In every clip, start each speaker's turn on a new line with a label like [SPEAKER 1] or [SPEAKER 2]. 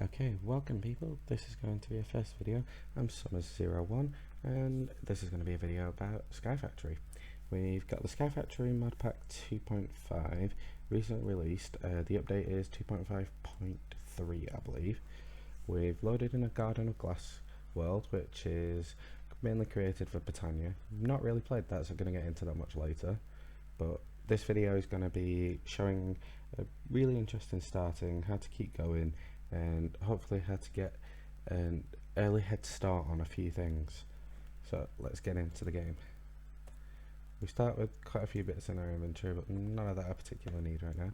[SPEAKER 1] Okay, welcome people. This is going to be a first video. I'm Summers01 and this is going to be a video about Sky Factory. We've got the Sky Factory mod pack 2.5 recently released. The update is 2.5.3 I believe. We've loaded in a Garden of Glass world which is mainly created for Britannia. Not really played that, so I'm going to get into that much later, but this video is going to be showing a really interesting starting, how to keep going, and hopefully how to get an early head start on a few things. So let's get into the game. We start with quite a few bits in our inventory, but none of that I particularly need right now.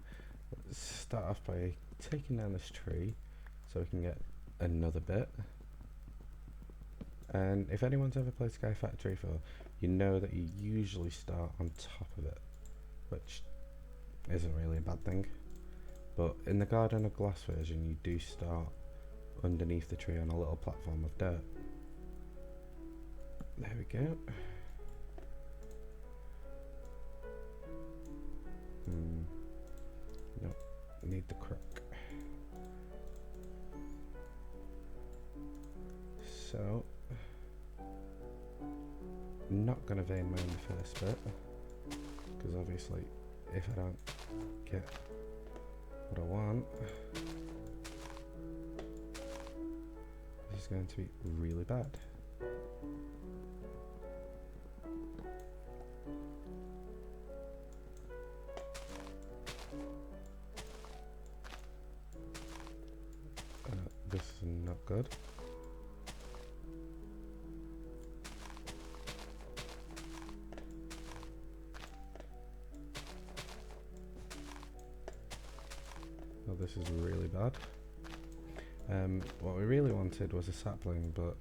[SPEAKER 1] Let's start off by taking down this tree so we can get another bit. And if anyone's ever played Sky Factory before, you know that you usually start on top of it, which isn't really a bad thing. But in the Garden of Glass version, you do start underneath the tree on a little platform of dirt. There we go. Nope, need the crook. So, I'm not going to vein mine the first bit, because obviously if I don't get what I want, this is going to be really bad. This is not good. Oh, this is really bad. What we really wanted was a sapling, but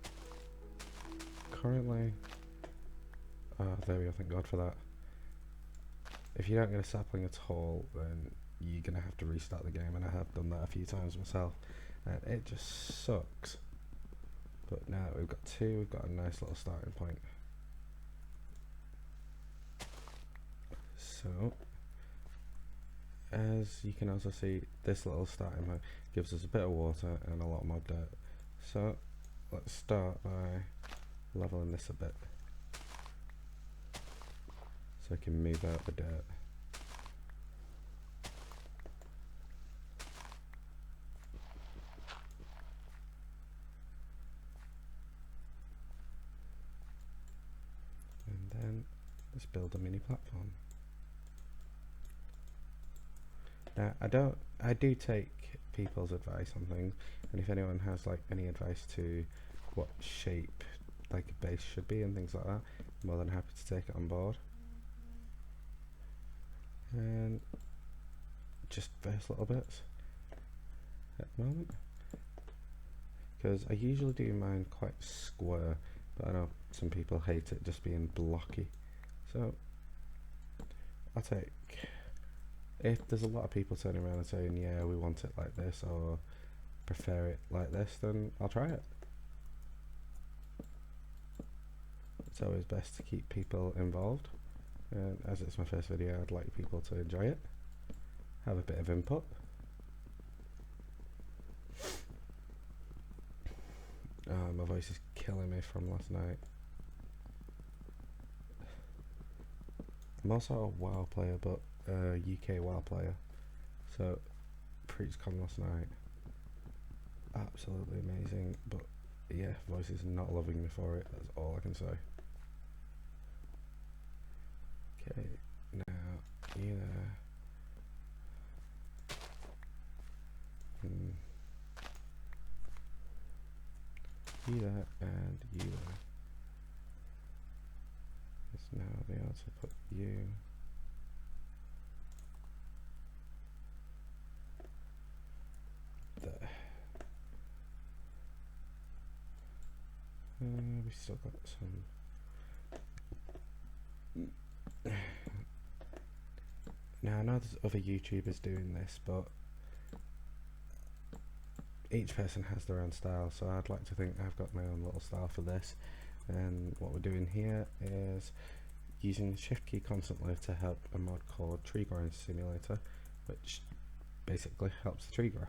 [SPEAKER 1] currently, there we go, thank God for that. If you don't get a sapling at all, then you're going to have to restart the game, and I have done that a few times myself, and it just sucks. But now we've got two, we've got a nice little starting point. So, as you can also see, this little starting point gives us a bit of water and a lot more dirt. So let's start by leveling this a bit so I can move out the dirt. And then let's build a mini platform. Now I do take people's advice on things, and if anyone has like any advice to what shape like a base should be and things like that, I'm more than happy to take it on board. And just first little bits at the moment, because I usually do mine quite square, but I know some people hate it just being blocky, so I'll take, if there's a lot of people turning around and saying yeah we want it like this or prefer it like this, then I'll try it. It's always best to keep people involved, and as it's my first video I'd like people to enjoy it, have a bit of input. My voice is killing me from last night. I'm also a WoW player, but UK WoW player, so pre-con last night, absolutely amazing, but yeah, voice is not loving me for it, that's all I can say. Okay, now you there. You there and you there. Let's now be able to put you there. We still got some. Now I know there's other YouTubers doing this, but each person has their own style, so I'd like to think I've got my own little style for this. And what we're doing here is using the shift key constantly to help a mod called Tree Growing Simulator, which basically helps the tree grow.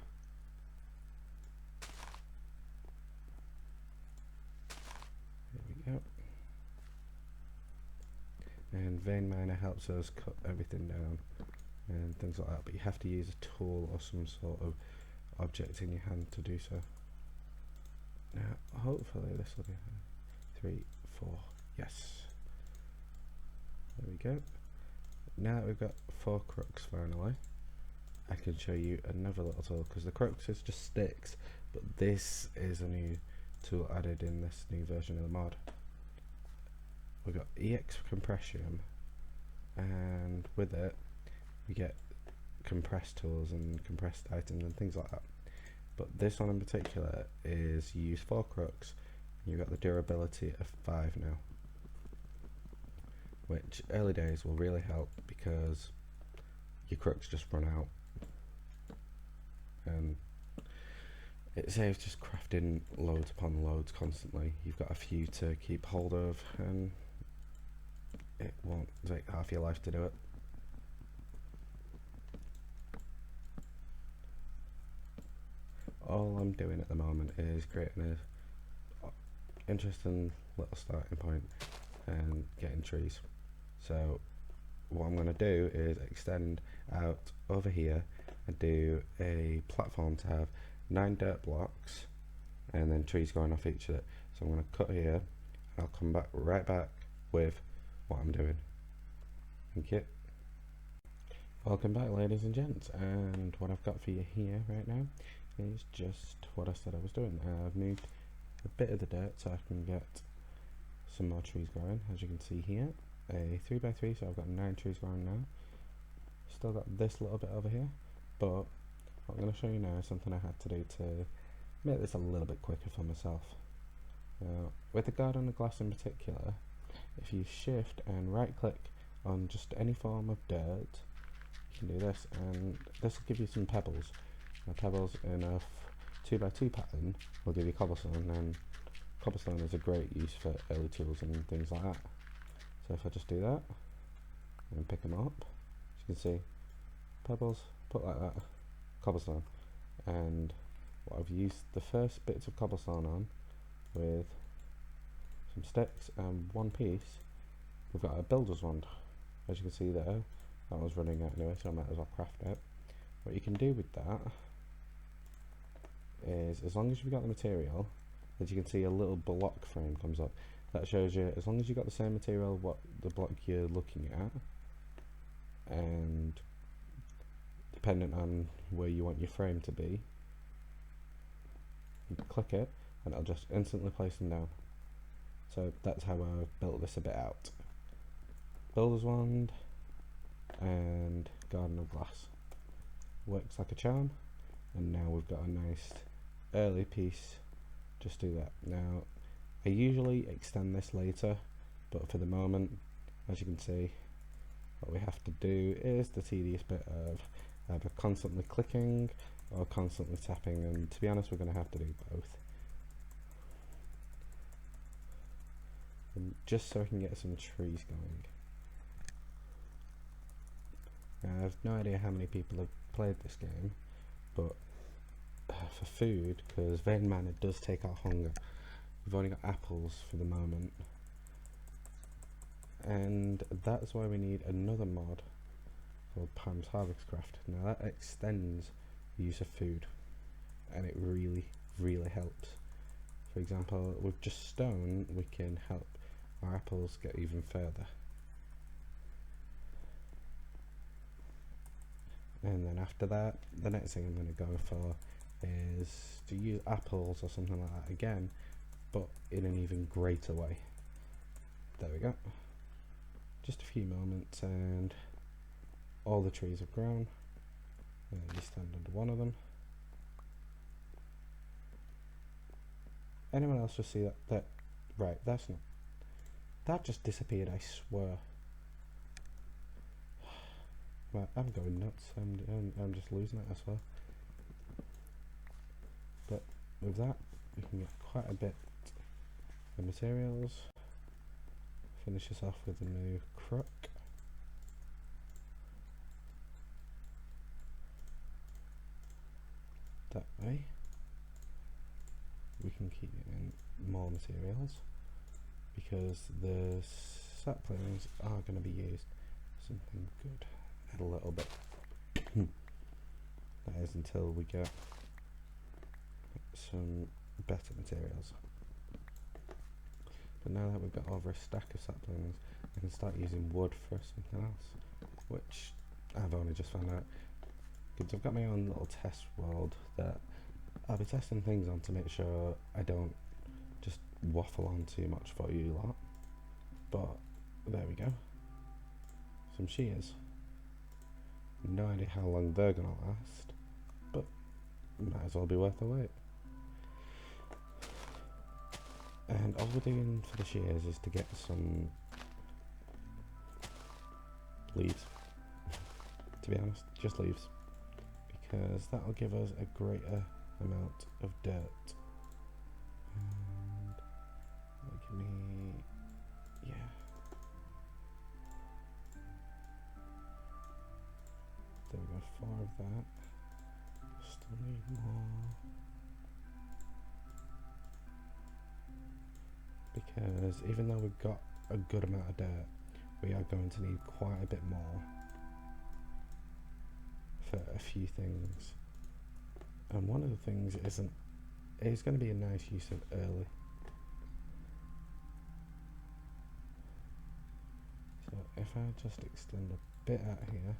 [SPEAKER 1] vein miner helps us cut everything down and things like that, but you have to use a tool or some sort of object in your hand to do so. Now hopefully this will be 3, 4, yes, there we go. Now that we've got 4 crooks finally, I can show you another little tool, because the crooks is just sticks, but this is a new tool added in this new version of the mod. We've got EX compression, and with it we get compressed tools and compressed items and things like that. But this one in particular is you use 4 crooks, and you've got the durability of 5 now, which early days will really help because your crooks just run out, and it saves just crafting loads upon loads constantly. You've got a few to keep hold of, and it won't take half your life to do it. All I'm doing at the moment is creating a interesting little starting point and getting trees. So what I'm going to do is extend out over here and do a platform to have 9 dirt blocks and then trees going off each of it. So I'm going to cut here and I'll come back right back with what I'm doing. Thank you. Welcome back, ladies and gents, and what I've got for you here right now is just what I said I was doing. I've moved a bit of the dirt so I can get some more trees growing. As you can see here, a 3x3, so I've got 9 trees growing now. Still got this little bit over here, but what I'm going to show you now is something I had to do to make this a little bit quicker for myself. Now, with the garden of glass in particular, if you shift and right click on just any form of dirt, you can do this, and this will give you some pebbles. Now, pebbles in a 2x2 pattern will give you cobblestone, and cobblestone is a great use for early tools and things like that. So if I just do that and pick them up, as you can see, pebbles, put like that, cobblestone. And what I've used the first bits of cobblestone on with some sticks and 1 piece, we've got a builder's wand. As you can see there, that was running out anyway, so I might as well craft it. What you can do with that is, as long as you've got the material, as you can see, a little block frame comes up. That shows you, as long as you've got the same material, what the block you're looking at, and dependent on where you want your frame to be, you click it and it'll just instantly place them down. So that's how I've built this a bit out. Builder's wand and garden of glass. Works like a charm, and now we've got a nice early piece. Just do that. Now I usually extend this later, but for the moment, as you can see, what we have to do is the tedious bit of either constantly clicking or constantly tapping, and to be honest, we're going to have to do both. And just so I can get some trees going. Now, I have no idea how many people have played this game, but for food, because vein miner does take our hunger, we've only got apples for the moment, and that's why we need another mod called Pam's Harvest Craft. Now that extends the use of food, and it really helps. For example, with just stone we can help our apples get even further. And then after that, the next thing I'm going to go for is to use apples or something like that again, but in an even greater way. There we go. Just a few moments and all the trees have grown. And you stand under one of them. Anyone else just see that? Right, that's not. That just disappeared, I swear. Right, I'm going nuts. I'm just losing it, I swear. But with that, we can get quite a bit of materials. Finish this off with a new crook. That way, we can keep getting more materials, because the saplings are going to be used for something good in a little bit. That is until we get some better materials. But now that we've got over a stack of saplings, I can start using wood for something else, which I've only just found out, because I've got my own little test world that I'll be testing things on to make sure I don't just waffle on too much for you lot. But there we go, some shears. No idea how long they're gonna last, but might as well be worth the wait. And all we're doing for the shears is to get some leaves. To be honest, just leaves, because that'll give us a greater amount of dirt. And that'll give me, yeah. There we go, 4 of that. Still need more. Because even though we've got a good amount of dirt, we are going to need quite a bit more for a few things. And one of the things is going to be a nice use of early. So if I just extend a bit out here,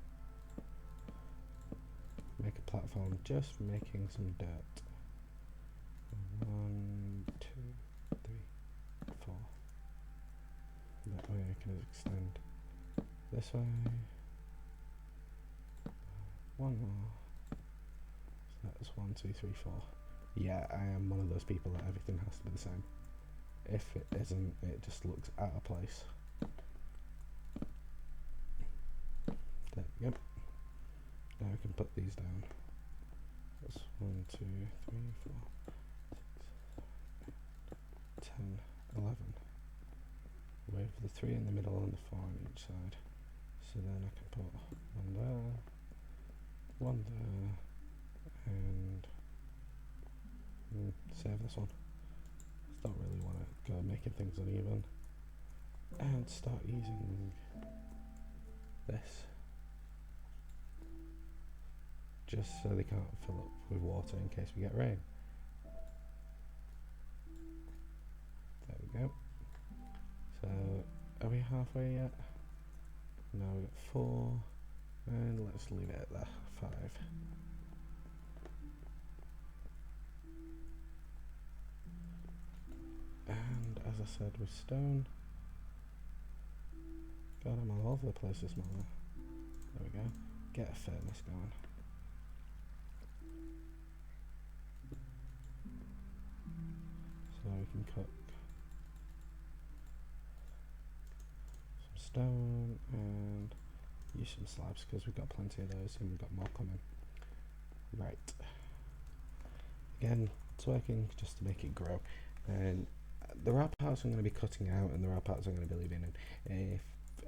[SPEAKER 1] make a platform just for making some dirt. 1, 2, 3, 4. That way I can extend this way. 1 more. So that's 1, 2, 3, 4. Yeah, I am one of those people that everything has to be the same. If it isn't, it just looks out of place. There we go. Now we can put these down. That's 1, 2, 3, 4, 6, 10, 11. With the 3 in the middle and the 4 on each side. So then I can put 1 there, 1 there, and save this one. I don't really want to go making things uneven. And start using this. Just so they can't fill up with water in case we get rain. There we go. So, are we halfway yet? No, we've got 4, and let's leave it at that, 5. And as I said with stone, God, I'm all over the place this morning. There we go. Get a furnace going. So we can cook some stone and use some slabs because we've got plenty of those and we've got more coming. Right. Again, it's working just to make it grow. And there are parts I'm going to be cutting out and there are parts I'm going to be leaving in. If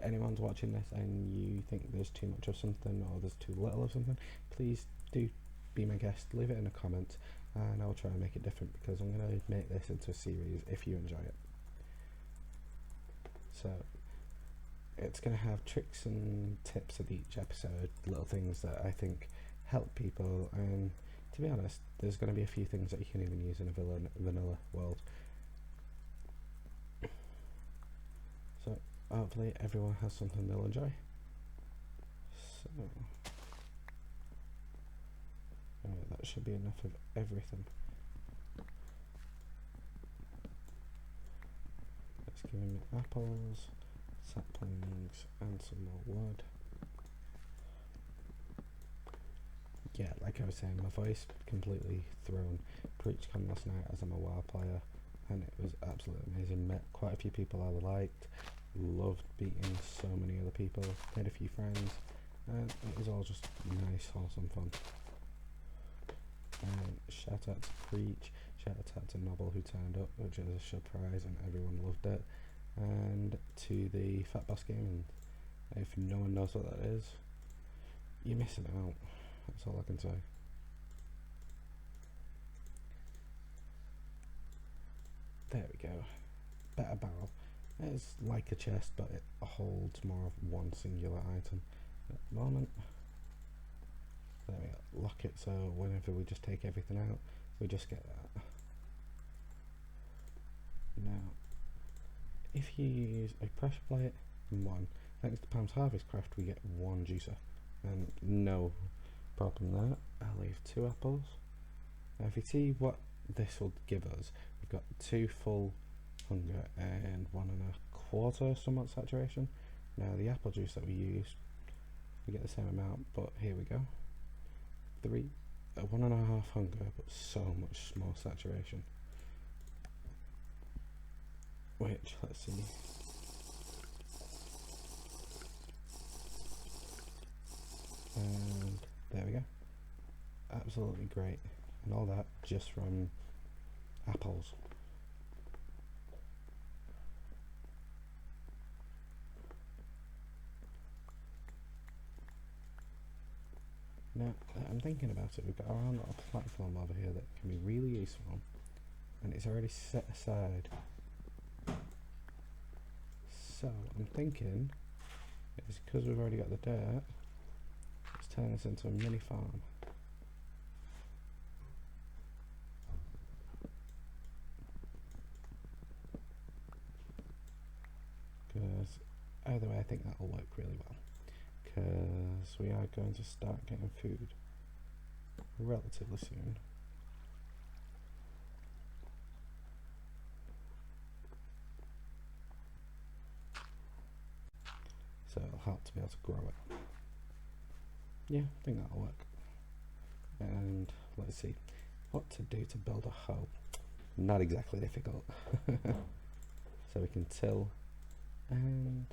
[SPEAKER 1] anyone's watching this and you think there's too much of something or there's too little of something, please do be my guest, leave it in the comments and I'll try and make it different because I'm going to make this into a series if you enjoy it. So it's going to have tricks and tips at each episode, little things that I think help people, and to be honest, there's going to be a few things that you can even use in a vanilla world. So hopefully everyone has something they'll enjoy. So that should be enough of everything. Let's give him apples, saplings, and some more wood. Yeah, like I was saying, my voice completely thrown PreachCon last night as I'm a WoW player, and it was absolutely amazing. Met quite a few people I liked, loved beating so many other people, made a few friends, and it was all just nice, wholesome fun. And shout out to Preach, shout out to Noble who turned up, which was a surprise and everyone loved it, and to the Fat Boss Gaming. If no one knows what that is, you're missing out. That's all I can say. There we go. Better barrel. It's like a chest, but it holds more of one singular item at the moment. There we go. Lock it so whenever we just take everything out, we just get that. Now, if you use a pressure plate and one, thanks to Pam's Harvest Craft, we get one juicer, and no problem there. I'll leave 2 apples. Now, if you see what this will give us, we've got 2 full hunger and 1 1/4 somewhat saturation. Now, the apple juice that we use, we get the same amount, but here we go. 1 1/2 hunger, but so much more saturation. Which, let's see. And there we go. Absolutely great. And all that just from apples. Now, I'm thinking about it, we've got our own little platform over here that can be really useful, and it's already set aside. So, I'm thinking, it's because we've already got the dirt, let's turn this into a mini farm. Because either way, I think that'll work really well. Because we are going to start getting food relatively soon. So it'll help to be able to grow it. Yeah, I think that'll work. And let's see what to do to build a hoe. Not exactly difficult. So we can till, and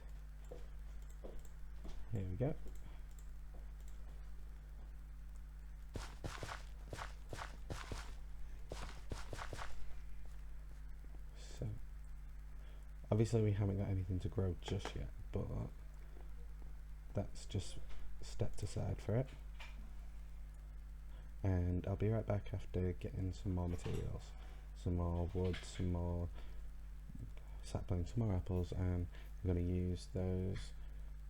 [SPEAKER 1] here we go. So obviously we haven't got anything to grow just yet, but that's just stepped aside for it. And I'll be right back after getting some more materials, some more wood, some more saplings, some more apples, and I'm going to use those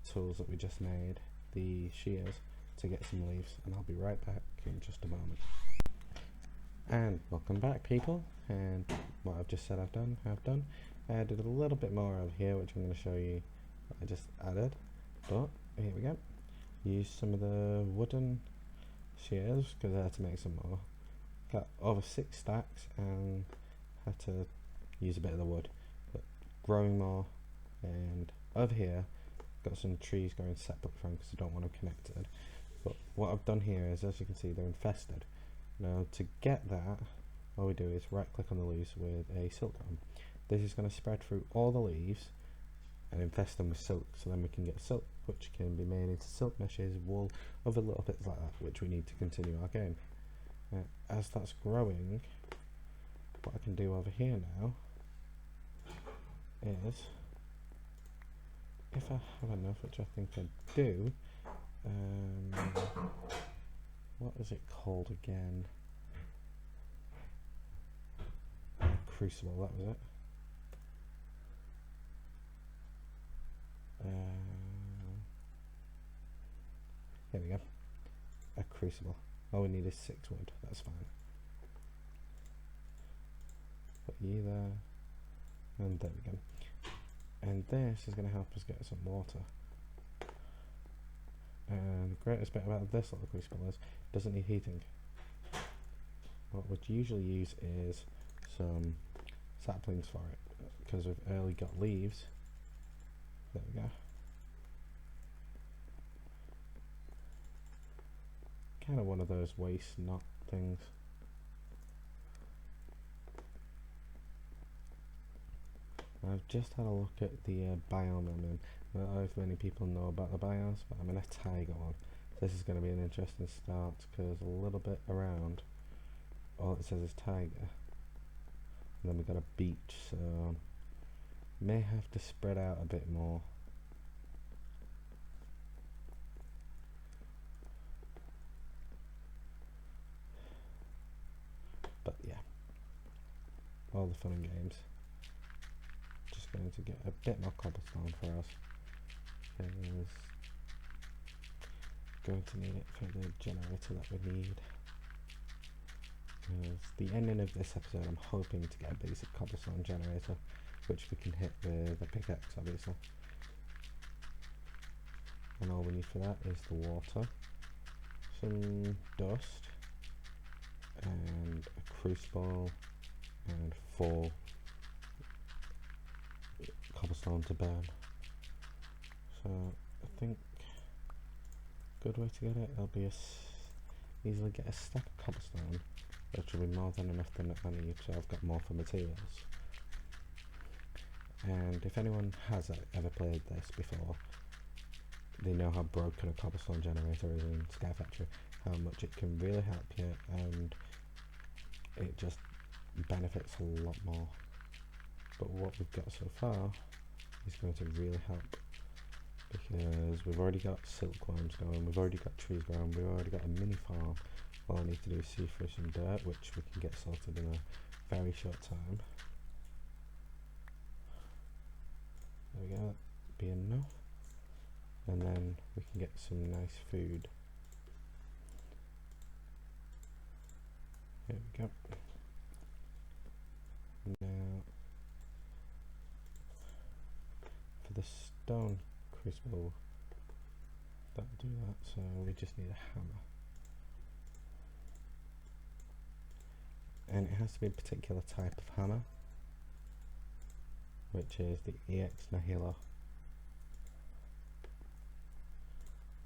[SPEAKER 1] tools that we just made, the shears, to get some leaves, and I'll be right back in just a moment. And welcome back, people, and what I've just said I've done. I added a little bit more over here, which I'm going to show you what I just added, but here we go. Use some of the wooden shears because I had to make some more. Got over 6 stacks and had to use a bit of the wood, but growing more. And over here got some trees going separate from because I don't want them connected, but what I've done here is, as you can see, they're infested. Now to get that, all we do is right click on the leaves with a silk worm. This is going to spread through all the leaves and infest them with silk, so then we can get silk, which can be made into silk meshes, wool, other little bits like that, which we need to continue our game. As that's growing, what I can do over here now is, if I have enough, which I think I do, what is it called again? Crucible, that was it. There we go. A crucible. All we need is 6 wood. That's fine. Put you there, and there we go. And this is going to help us get some water. And the greatest bit about this little crucible is it doesn't need heating. What we'd usually use is some saplings for it, because we've early got leaves. There we go. Kind of one of those waste knot things. I've just had a look at the biome I'm in. I don't know if many people know about the biomes, but I'm in a taiga one. This is going to be an interesting start because a little bit around, all it says is taiga. And then we've got a beach, so may have to spread out a bit more. But yeah, all the fun and games. Just going to get a bit more cobblestone for us, because we're going to need it for the generator that we need. Because the ending of this episode, I'm hoping to get a basic cobblestone generator, which we can hit with a pickaxe, obviously. And all we need for that is the water, some dust, and a crucible, and 4 cobblestone to burn. So I think a good way to get it, it'll be easily get a stack of cobblestone, which will be more than enough than I need, so I've got more for materials. And if anyone has ever played this before, they know how broken a cobblestone generator is in Sky Factory, how much it can really help you, and it just benefits a lot more. But what we've got so far is going to really help, because we've already got silkworms going, we've already got trees growing, we've already got a mini farm. All I need to do is see for some dirt, which we can get sorted in a very short time. There we go, that'll be enough. And then we can get some nice food. Here we go. Now, for the stone crucible, that'll do that, so we just need a hammer. And it has to be a particular type of hammer, which is the EX Nihilo,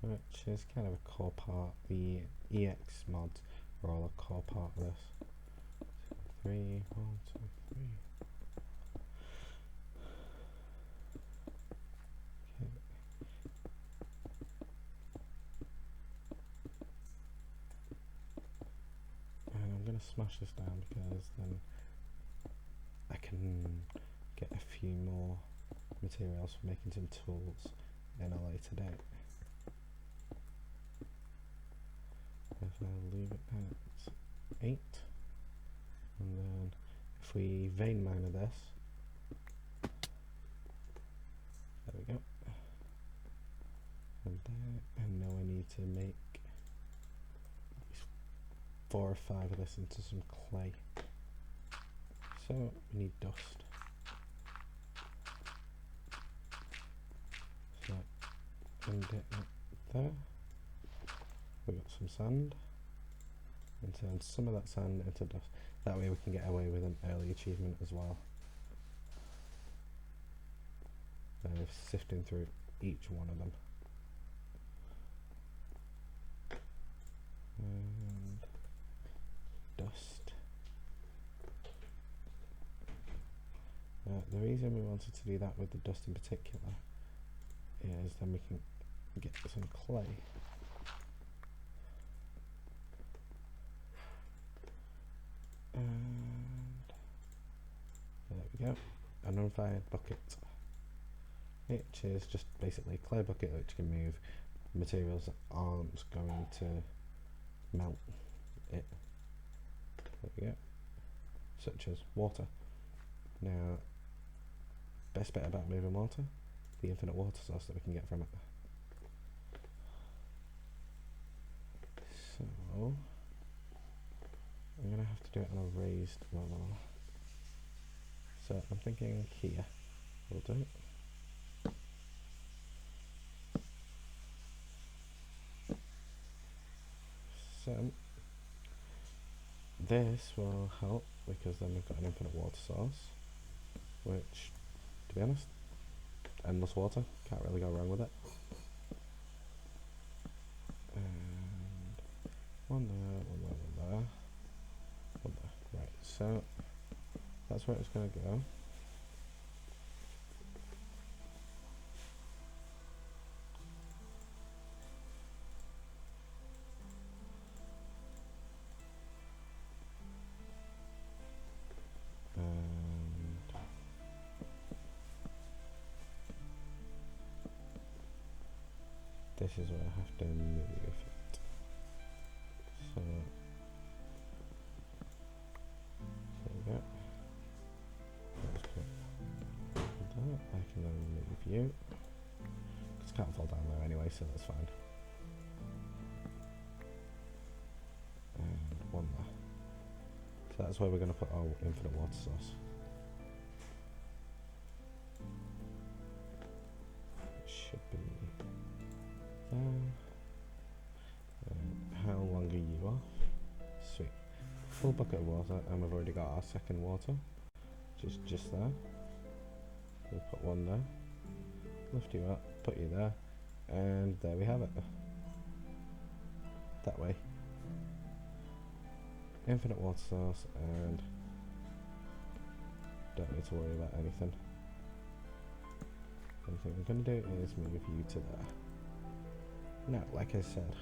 [SPEAKER 1] which is kind of a core part. The EX mods are all a core part of this. 2, 3, 1, 2, 3. Okay. And I'm going to smash this down, because then I can get a few more materials for making some tools in a later date. If I leave it at 8, and then if we vein miner this, there we go, and there, and now I need to make 4 or 5 of this into some clay. So we need dust. So end it up there. We got some sand, and turn some of that sand into dust. That way we can get away with an early achievement as well, sifting through each one of them. And dust. The reason we wanted to do that with the dust in particular is then we can get some clay. And there we go, an unfired bucket, which is just basically a clay bucket which can move materials that aren't going to melt it. There we go, such as water. Now, best bit about moving water, the infinite water source that we can get from it. So I'm going to have to do it on a raised level. So I'm thinking here will do. So this will help, because then we've got an infinite water source, which, to be honest, endless water, can't really go wrong with it. And one there, one there, one there. Right, so that's where it's going to go. And this is where I have to move it. So there we go. Let's put that. And then move you. Because it can't fall down there anyway, so that's fine. And one there. So that's where we're going to put our infinite water source. It should be there. How long are you off? Sweet. Full bucket of water, and we've already got our second water. Just there. We'll put one there. Lift you up, put you there, and there we have it. That way. Infinite water source, and don't need to worry about anything. The only thing we're going to do is move you to there. Now, like I said,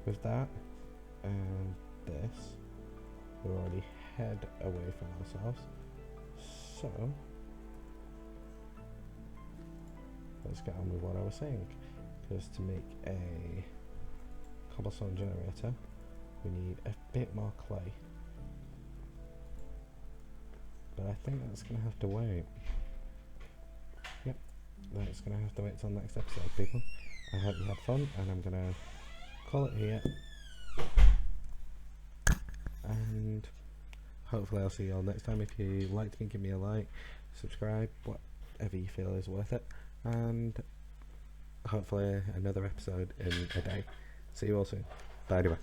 [SPEAKER 1] with that and this, we're already head away from ourselves. So, let's get on with what I was saying. Because to make a cobblestone generator, we need a bit more clay. But I think that's going to have to wait. Yep, that's going to have to wait till next episode, people. I hope you had fun, and I'm going to call it here. And hopefully I'll see you all next time. If you liked me, give me a like, subscribe, whatever you feel is worth it. And hopefully another episode in a day. See you all soon. Bye.